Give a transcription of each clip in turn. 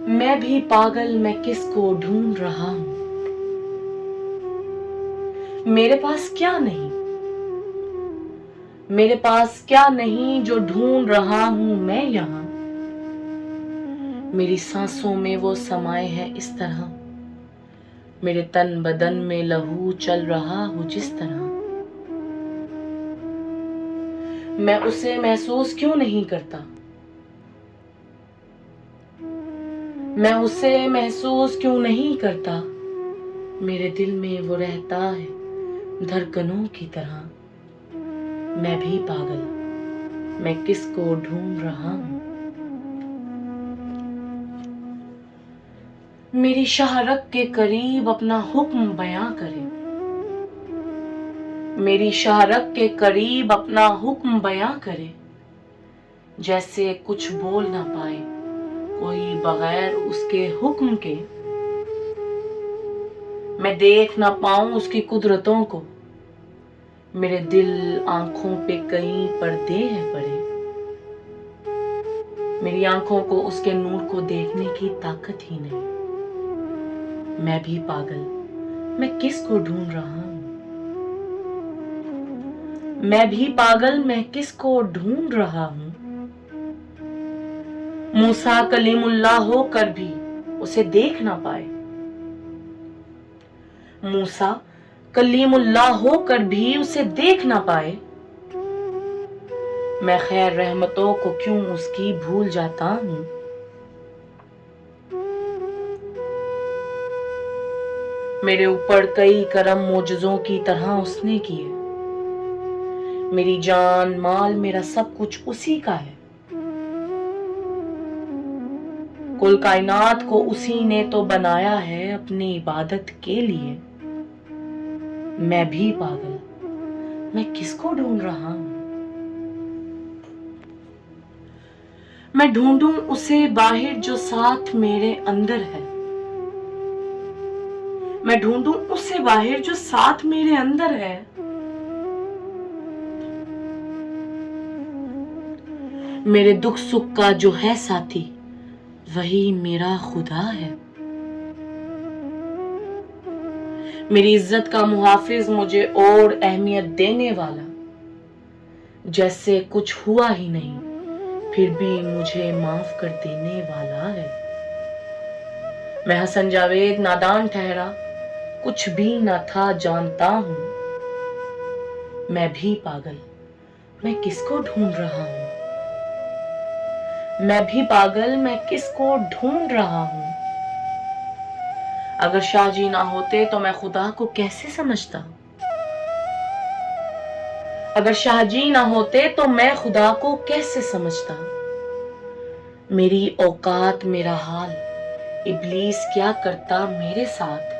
मैं भी पागल, मैं किसको ढूंढ रहा हूं। मेरे पास क्या नहीं, मेरे पास क्या नहीं जो ढूंढ रहा हूं मैं यहां। मेरी सांसों में वो समाये हैं इस तरह, मेरे तन बदन में लहू चल रहा हो जिस तरह। मैं उसे महसूस क्यों नहीं करता, मैं उसे महसूस क्यों नहीं करता। मेरे दिल में वो रहता है धड़कनों की तरह। मैं भी पागल, मैं किसको ढूंढ रहा हूं। मेरी शाहरग के करीब अपना हुक्म बयां करे, मेरी शाहरग के करीब अपना हुक्म बयां करे। जैसे कुछ बोल ना पाए कोई बगैर उसके हुक्म के। मैं देख ना पाऊं उसकी कुदरतों को, मेरे दिल आंखों पे कई पर्दे हैं पड़े। मेरी आंखों को उसके नूर को देखने की ताकत ही नहीं। मैं भी पागल, मैं किसको ढूंढ रहा हूं। मैं भी पागल, मैं किसको ढूंढ रहा हूं। मूसा कलीमुल्लाह होकर भी उसे देख ना पाए, मूसा कलीमुल्लाह होकर भी उसे देख ना पाए। मैं खैर रहमतों को क्यों उसकी भूल जाता हूं। मेरे ऊपर कई करम मोजज़ों की तरह उसने किए। मेरी जान माल मेरा सब कुछ उसी का है। कुल कायनात को उसी ने तो बनाया है अपनी इबादत के लिए। मैं भी पागल, मैं किसको ढूंढ रहा हूं। मैं ढूंढूं उसे बाहर जो साथ मेरे अंदर है। मैं ढूंढूं उसे बाहर जो साथ मेरे अंदर है। मेरे दुख सुख का जो है साथी वही मेरा खुदा है। मेरी इज्जत का मुहाफिज मुझे और अहमियत देने वाला। जैसे कुछ हुआ ही नहीं फिर भी मुझे माफ कर देने वाला है। मैं हसन जावेद नादान ठहरा, कुछ भी ना था जानता हूं। मैं भी पागल, मैं किसको ढूंढ रहा हूं। मैं भी पागल, मैं किसको ढूंढ रहा हूं। अगर शाहजी ना होते तो मैं खुदा को कैसे समझता। अगर शाहजी ना होते तो मैं खुदा को कैसे समझता। मेरी औकात मेरा हाल, इब्लीस क्या करता मेरे साथ।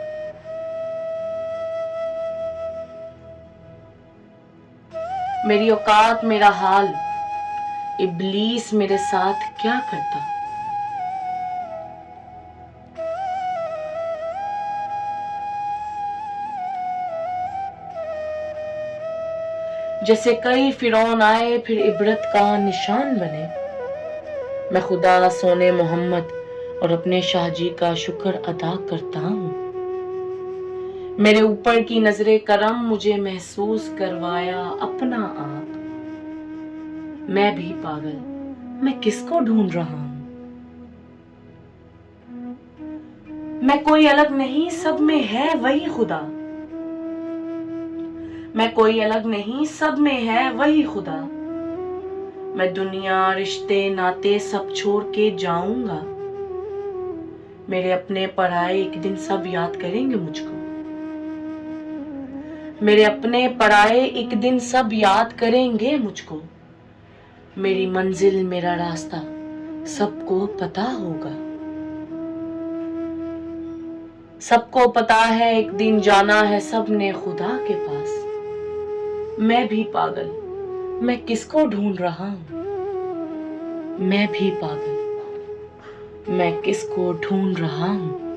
मेरी औकात मेरा हाल, इब्लीस मेरे साथ क्या करता। जैसे कई फिरौन आए फिर इबरत का निशान बने। मैं खुदा सोने मोहम्मद और अपने शाहजी का शुक्र अदा करता हूं। मेरे ऊपर की नजरे करम मुझे महसूस करवाया अपना आप। मैं भी पागल, मैं किसको ढूंढ रहा हूं। मैं कोई अलग नहीं, सब में है वही खुदा। मैं कोई अलग नहीं, सब में है वही खुदा। मैं दुनिया रिश्ते नाते सब छोड़ के जाऊंगा। मेरे अपने पराए एक दिन सब याद करेंगे मुझको। मेरे अपने पराए एक दिन सब याद करेंगे मुझको। मेरी मंजिल मेरा रास्ता सबको पता होगा। सबको पता है एक दिन जाना है सबने खुदा के पास। मैं भी पागल, मैं किसको ढूंढ रहा हूं। मैं भी पागल, मैं किसको ढूंढ रहा हूं।